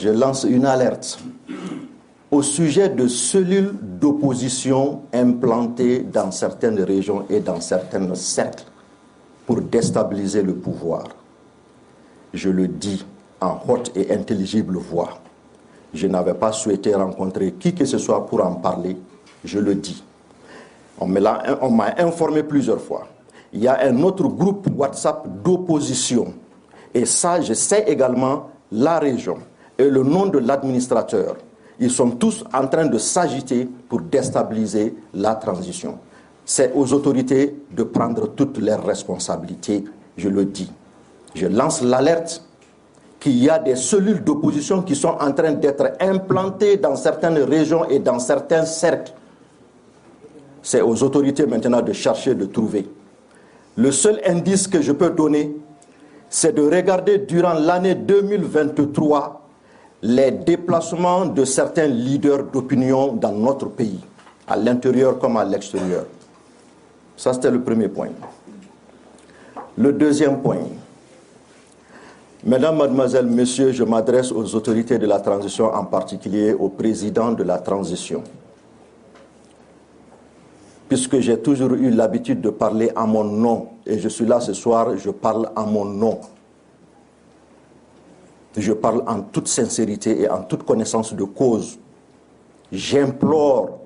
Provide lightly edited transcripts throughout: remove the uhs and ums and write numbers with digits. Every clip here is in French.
je lance une alerte au sujet de cellules d'opposition implantées dans certaines régions et dans certains cercles pour déstabiliser le pouvoir. Je le dis en haute et intelligible voix. Je n'avais pas souhaité rencontrer qui que ce soit pour en parler. Je le dis. On m'a informé plusieurs fois. Il y a un autre groupe WhatsApp d'opposition. Et ça, je sais également la région et le nom de l'administrateur. Ils sont tous en train de s'agiter pour déstabiliser la transition. C'est aux autorités de prendre toutes leurs responsabilités, je le dis. Je lance l'alerte qu'il y a des cellules d'opposition qui sont en train d'être implantées dans certaines régions et dans certains cercles. C'est aux autorités maintenant de chercher, de trouver. Le seul indice que je peux donner, c'est de regarder durant l'année 2023 les déplacements de certains leaders d'opinion dans notre pays, à l'intérieur comme à l'extérieur. Ça, c'était le premier point. Le deuxième point. Mesdames, mademoiselles, messieurs, je m'adresse aux autorités de la transition, en particulier au président de la transition. Puisque j'ai toujours eu l'habitude de parler à mon nom, et je suis là ce soir, je parle à mon nom. Je parle en toute sincérité et en toute connaissance de cause. J'implore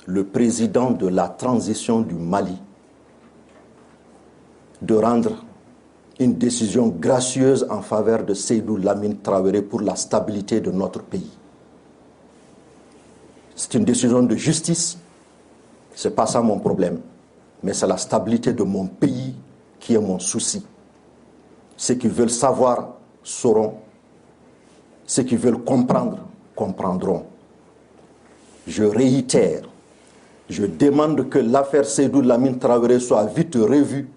le président de la transition du Mali de rendre une décision gracieuse en faveur de Seydou Lamine Traoré pour la stabilité de notre pays. C'est une décision de justice, ce n'est pas ça mon problème, mais c'est la stabilité de mon pays qui est mon souci. Ceux qui veulent savoir sauront, ceux qui veulent comprendre comprendront. Je réitère, je demande que l'affaire Seydou Lamine Traoré soit vite revue.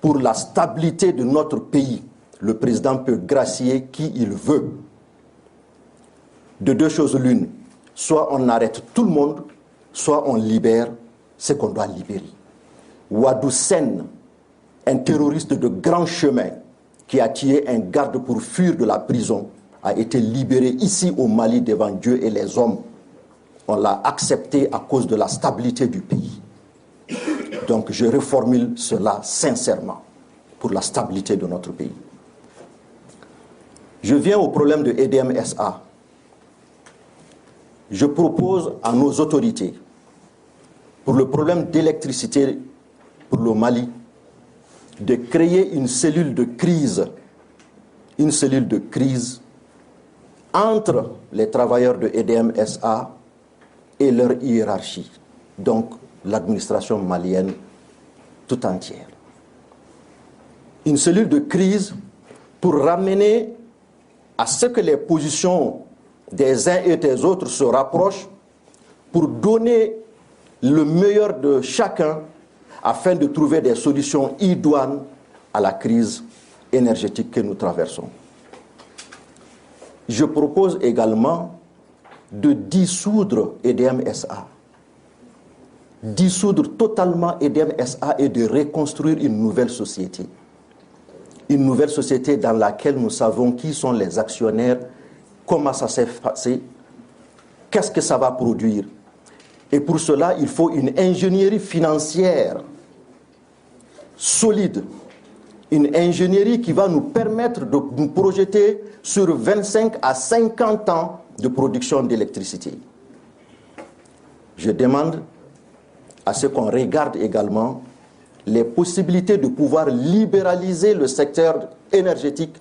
Pour la stabilité de notre pays, le président peut gracier qui il veut. De deux choses l'une, soit on arrête tout le monde, soit on libère ce qu'on doit libérer. Wadou Sen, un terroriste de grand chemin qui a tué un garde pour fuir de la prison, a été libéré ici au Mali devant Dieu et les hommes. On l'a accepté à cause de la stabilité du pays. Donc je reformule cela sincèrement pour la stabilité de notre pays. Je viens au problème de EDM-SA. Je propose à nos autorités, pour le problème d'électricité pour le Mali, de créer une cellule de crise entre les travailleurs de EDM-SA et leur hiérarchie, donc l'administration malienne tout entière. Une cellule de crise pour ramener à ce que les positions des uns et des autres se rapprochent, pour donner le meilleur de chacun afin de trouver des solutions idoines à la crise énergétique que nous traversons. Je propose également de dissoudre EDM-SA. Dissoudre totalement EDM-SA et de reconstruire une nouvelle société. Une nouvelle société dans laquelle nous savons qui sont les actionnaires, comment ça s'est passé, qu'est-ce que ça va produire. Et pour cela, il faut une ingénierie financière solide. Une ingénierie qui va nous permettre de nous projeter sur 25 à 50 ans de production d'électricité. Je demande à ce qu'on regarde également les possibilités de pouvoir libéraliser le secteur énergétique,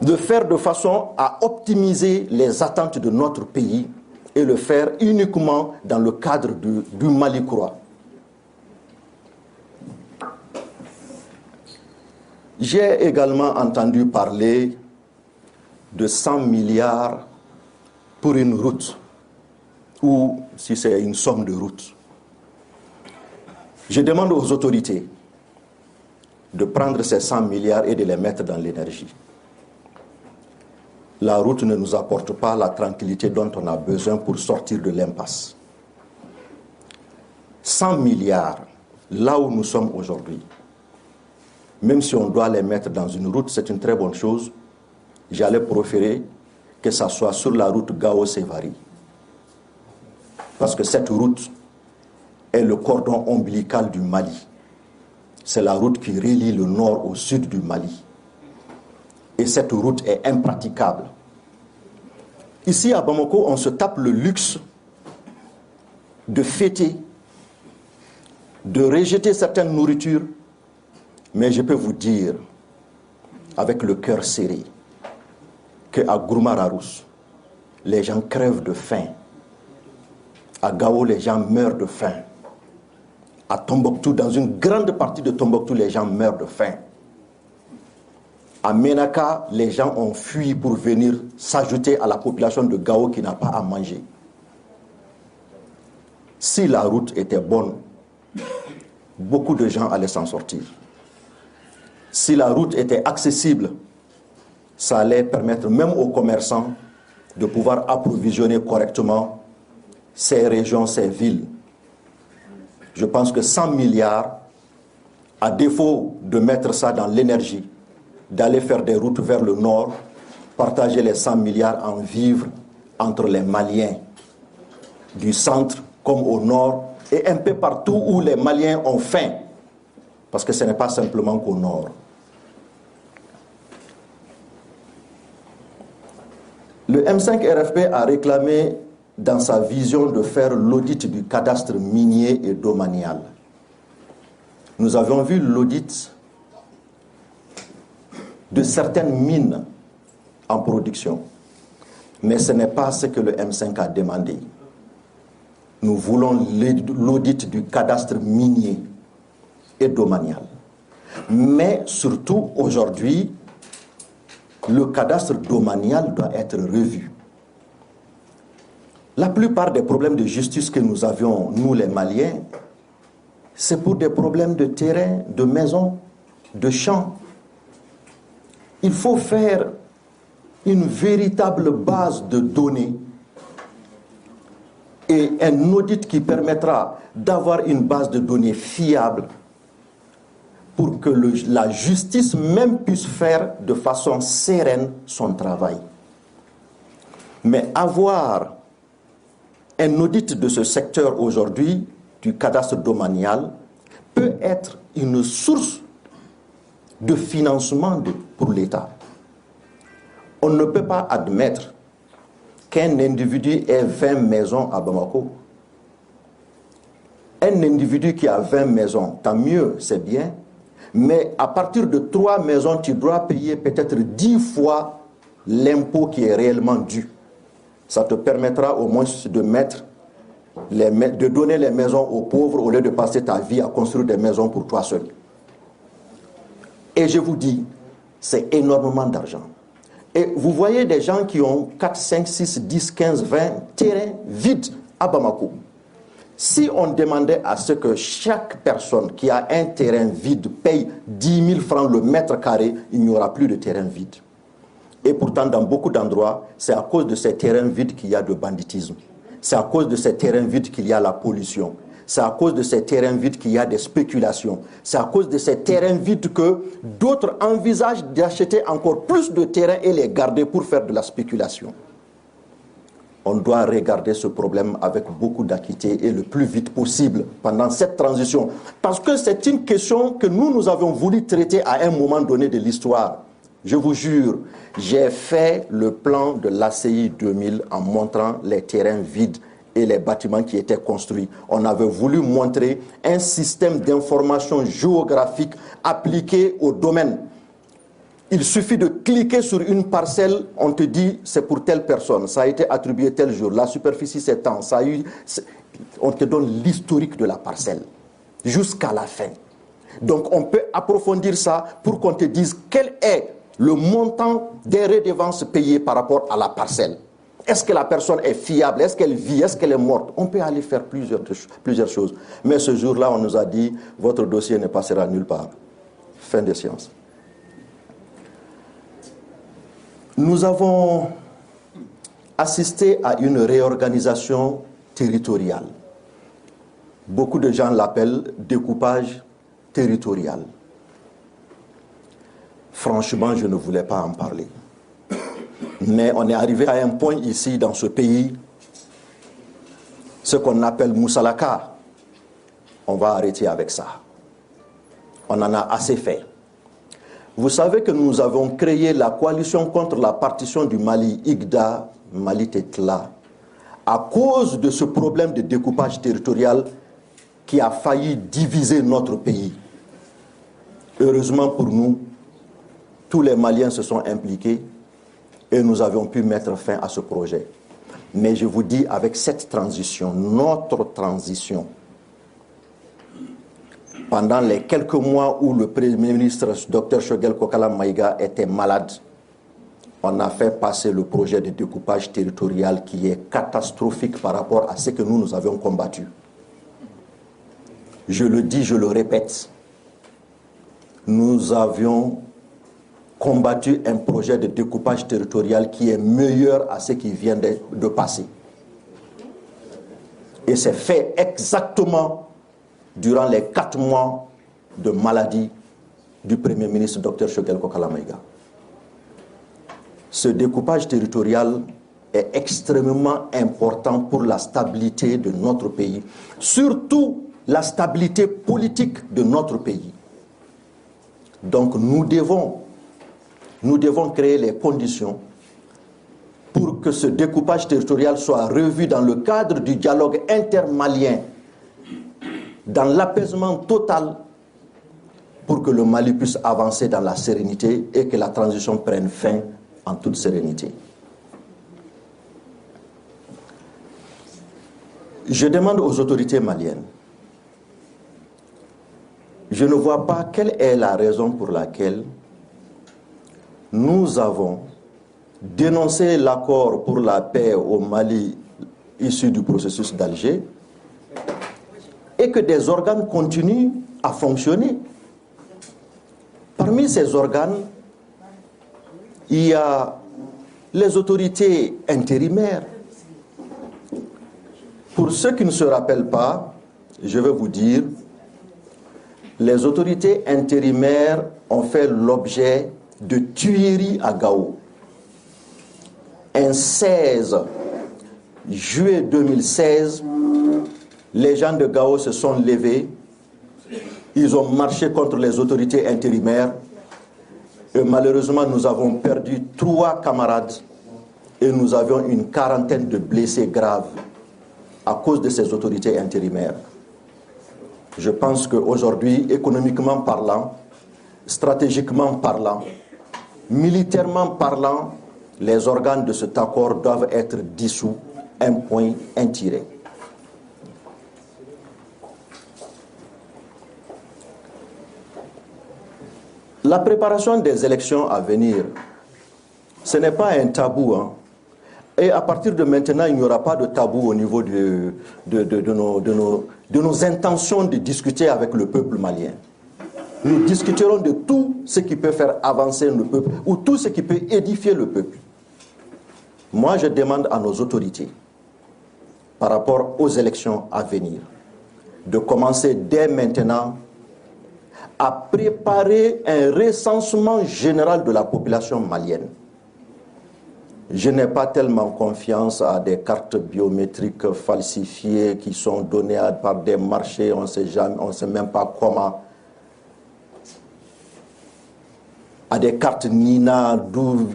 de faire de façon à optimiser les attentes de notre pays et le faire uniquement dans le cadre du Mali croix. J'ai également entendu parler de 100 milliards pour une route, ou si c'est une somme de route. Je demande aux autorités de prendre ces 100 milliards et de les mettre dans l'énergie. La route ne nous apporte pas la tranquillité dont on a besoin pour sortir de l'impasse. 100 milliards, là où nous sommes aujourd'hui, même si on doit les mettre dans une route, c'est une très bonne chose. j'allais préférer que ça soit sur la route Gao-Sévari. Parce que cette route est le cordon ombilical du Mali. C'est la route qui relie le nord au sud du Mali. Et cette route est impraticable. Ici à Bamako, on se tape le luxe de fêter, de rejeter certaines nourritures, mais je peux vous dire, avec le cœur serré, qu'à Gourma-Rarousse, les gens crèvent de faim. À Gao, les gens meurent de faim. À Tombouctou, dans une grande partie de Tombouctou, les gens meurent de faim. À Ménaka, les gens ont fui pour venir s'ajouter à la population de Gao qui n'a pas à manger. Si la route était bonne, beaucoup de gens allaient s'en sortir. Si la route était accessible, ça allait permettre même aux commerçants de pouvoir approvisionner correctement ces régions, ces villes. Je pense que 100 milliards, à défaut de mettre ça dans l'énergie, d'aller faire des routes vers le nord, partager les 100 milliards en vivres entre les Maliens, du centre comme au nord, et un peu partout où les Maliens ont faim, parce que ce n'est pas simplement qu'au nord. Le M5 RFP a réclamé dans sa vision de faire l'audit du cadastre minier et domanial. Nous avions vu l'audit de certaines mines en production, mais ce n'est pas ce que le M5 a demandé. Nous voulons l'audit du cadastre minier et domanial. Mais surtout aujourd'hui, le cadastre domanial doit être revu. La plupart des problèmes de justice que nous avions, nous les Maliens, c'est pour des problèmes de terrain, de maisons, de champs. Il faut faire une véritable base de données et un audit qui permettra d'avoir une base de données fiable pour que la justice même puisse faire de façon sereine son travail. Mais avoir un audit de ce secteur aujourd'hui, du cadastre domanial, peut être une source de financement pour l'État. On ne peut pas admettre qu'un individu ait 20 maisons à Bamako. Un individu qui a 20 maisons, tant mieux, c'est bien, mais à partir de 3 maisons, tu dois payer peut-être 10 fois l'impôt qui est réellement dû. Ça te permettra au moins de donner les maisons aux pauvres au lieu de passer ta vie à construire des maisons pour toi seul. Et je vous dis, c'est énormément d'argent. Et vous voyez des gens qui ont 4, 5, 6, 10, 15, 20 terrains vides à Bamako. Si on demandait à ce que chaque personne qui a un terrain vide paye 10 000 francs le mètre carré, il n'y aura plus de terrain vide. Et pourtant, dans beaucoup d'endroits, c'est à cause de ces terrains vides qu'il y a de banditisme. C'est à cause de ces terrains vides qu'il y a la pollution. C'est à cause de ces terrains vides qu'il y a des spéculations. C'est à cause de ces terrains vides que d'autres envisagent d'acheter encore plus de terrains et les garder pour faire de la spéculation. On doit regarder ce problème avec beaucoup d'acuité et le plus vite possible pendant cette transition. Parce que c'est une question que nous avons voulu traiter à un moment donné de l'histoire. Je vous jure, j'ai fait le plan de l'ACI 2000 en montrant les terrains vides et les bâtiments qui étaient construits. On avait voulu montrer un système d'information géographique appliqué au domaine. Il suffit de cliquer sur une parcelle, on te dit c'est pour telle personne, ça a été attribué tel jour, la superficie c'est tant, on te donne l'historique de la parcelle jusqu'à la fin. Donc on peut approfondir ça pour qu'on te dise quel est le montant des redevances payées par rapport à la parcelle. Est-ce que la personne est fiable? Est-ce qu'elle vit? Est-ce qu'elle est morte? On peut aller faire plusieurs choses. Mais ce jour-là, on nous a dit, votre dossier ne passera nulle part. Fin de séance. Nous avons assisté à une réorganisation territoriale. Beaucoup de gens l'appellent découpage territorial. Franchement, je ne voulais pas en parler. Mais on est arrivé à un point ici, dans ce pays, ce qu'on appelle Moussalaka. On va arrêter avec ça. On en a assez fait. Vous savez que nous avons créé la coalition contre la partition du Mali, IGDA, Mali Tetla, à cause de ce problème de découpage territorial qui a failli diviser notre pays. Heureusement pour nous, tous les Maliens se sont impliqués et nous avons pu mettre fin à ce projet. Mais je vous dis, avec cette transition, notre transition, pendant les quelques mois où le Premier ministre, Dr Choguel Kokala Maïga, était malade, on a fait passer le projet de découpage territorial qui est catastrophique par rapport à ce que nous avions combattu. Je le dis, je le répète, nous avions combattu un projet de découpage territorial qui est meilleur à ce qui vient de passer. Et c'est fait exactement durant les 4 mois de maladie du Premier ministre Dr Choguel Kokala Maïga. Ce découpage territorial est extrêmement important pour la stabilité de notre pays, surtout la stabilité politique de notre pays. Donc nous devons créer les conditions pour que ce découpage territorial soit revu dans le cadre du dialogue intermalien, dans l'apaisement total, pour que le Mali puisse avancer dans la sérénité et que la transition prenne fin en toute sérénité. Je demande aux autorités maliennes, je ne vois pas quelle est la raison pour laquelle nous avons dénoncé l'accord pour la paix au Mali issu du processus d'Alger et que des organes continuent à fonctionner. Parmi ces organes, il y a les autorités intérimaires. Pour ceux qui ne se rappellent pas, je vais vous dire, les autorités intérimaires ont fait l'objet de tueries à Gao. Un 16 juillet 2016, les gens de Gao se sont levés, ils ont marché contre les autorités intérimaires et malheureusement nous avons perdu 3 camarades et nous avions une 40aine de blessés graves à cause de ces autorités intérimaires. Je pense qu'aujourd'hui, économiquement parlant, stratégiquement parlant, militairement parlant, les organes de cet accord doivent être dissous, un point, un tiré. La préparation des élections à venir, ce n'est pas un tabou, hein. Et à partir de maintenant, il n'y aura pas de tabou au niveau de nos intentions de discuter avec le peuple malien. Nous discuterons de tout ce qui peut faire avancer le peuple ou tout ce qui peut édifier le peuple. Moi, je demande à nos autorités, par rapport aux élections à venir, de commencer dès maintenant à préparer un recensement général de la population malienne. Je n'ai pas tellement confiance à des cartes biométriques falsifiées qui sont données par des marchés, on ne sait même pas comment. À des cartes Nina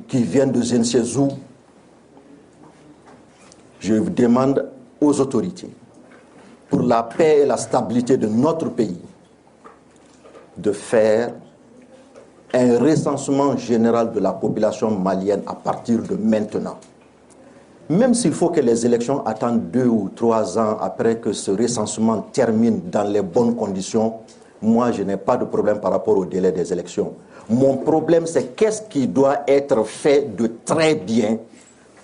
qui viennent de je ne sais où. Je demande aux autorités, pour la paix et la stabilité de notre pays, de faire un recensement général de la population malienne à partir de maintenant. Même s'il faut que les élections attendent 2 ou 3 ans après que ce recensement termine dans les bonnes conditions, moi je n'ai pas de problème par rapport au délai des élections. Mon problème c'est qu'est-ce qui doit être fait de très bien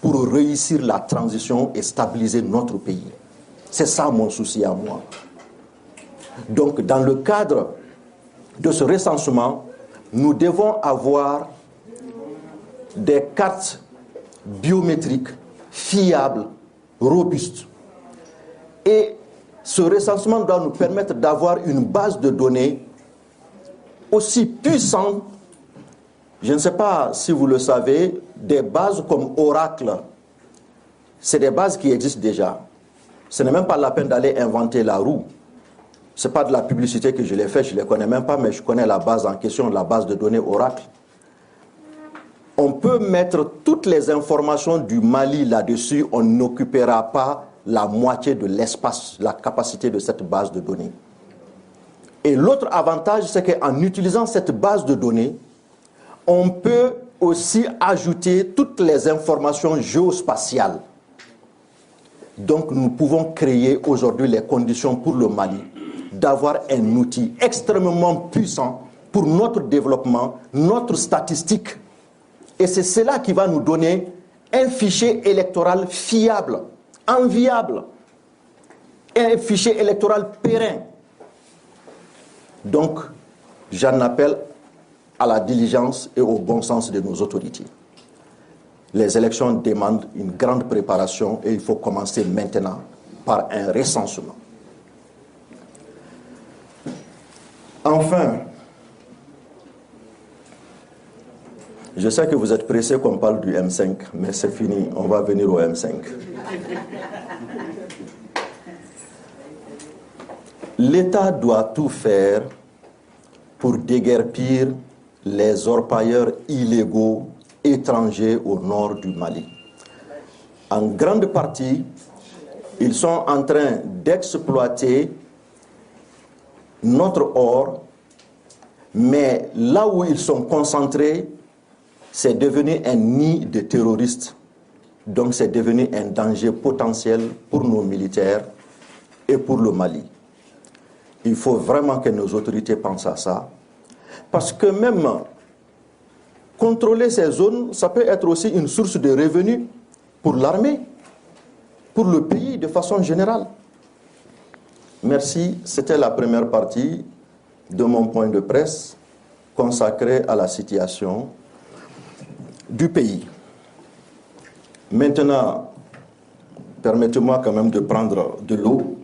pour réussir la transition et stabiliser notre pays. C'est ça mon souci à moi. Donc dans le cadre de ce recensement, nous devons avoir des cartes biométriques fiables, robustes. Et ce recensement doit nous permettre d'avoir une base de données aussi puissante. Je ne sais pas si vous le savez, des bases comme Oracle, c'est des bases qui existent déjà. Ce n'est même pas la peine d'aller inventer la roue. Ce n'est pas de la publicité que je l'ai fait, je ne les connais même pas, mais je connais la base en question, la base de données Oracle. On peut mettre toutes les informations du Mali là-dessus, on n'occupera pas la moitié de l'espace, la capacité de cette base de données. Et l'autre avantage, c'est qu'en utilisant cette base de données, on peut aussi ajouter toutes les informations géospatiales. Donc nous pouvons créer aujourd'hui les conditions pour le Mali d'avoir un outil extrêmement puissant pour notre développement, notre statistique. Et c'est cela qui va nous donner un fichier électoral fiable, enviable, un fichier électoral périn. Donc, j'en appelle à la diligence et au bon sens de nos autorités. Les élections demandent une grande préparation et il faut commencer maintenant par un recensement. Enfin, je sais que vous êtes pressés qu'on parle du M5, mais c'est fini, on va venir au M5. L'État doit tout faire pour déguerpir les orpailleurs illégaux étrangers au nord du Mali. En grande partie, ils sont en train d'exploiter notre or, mais là où ils sont concentrés, c'est devenu un nid de terroristes. Donc c'est devenu un danger potentiel pour nos militaires et pour le Mali. Il faut vraiment que nos autorités pensent à ça. Parce que même contrôler ces zones, ça peut être aussi une source de revenus pour l'armée, pour le pays de façon générale. Merci, c'était la première partie de mon point de presse consacré à la situation du pays. Maintenant, permettez-moi quand même de prendre de l'eau.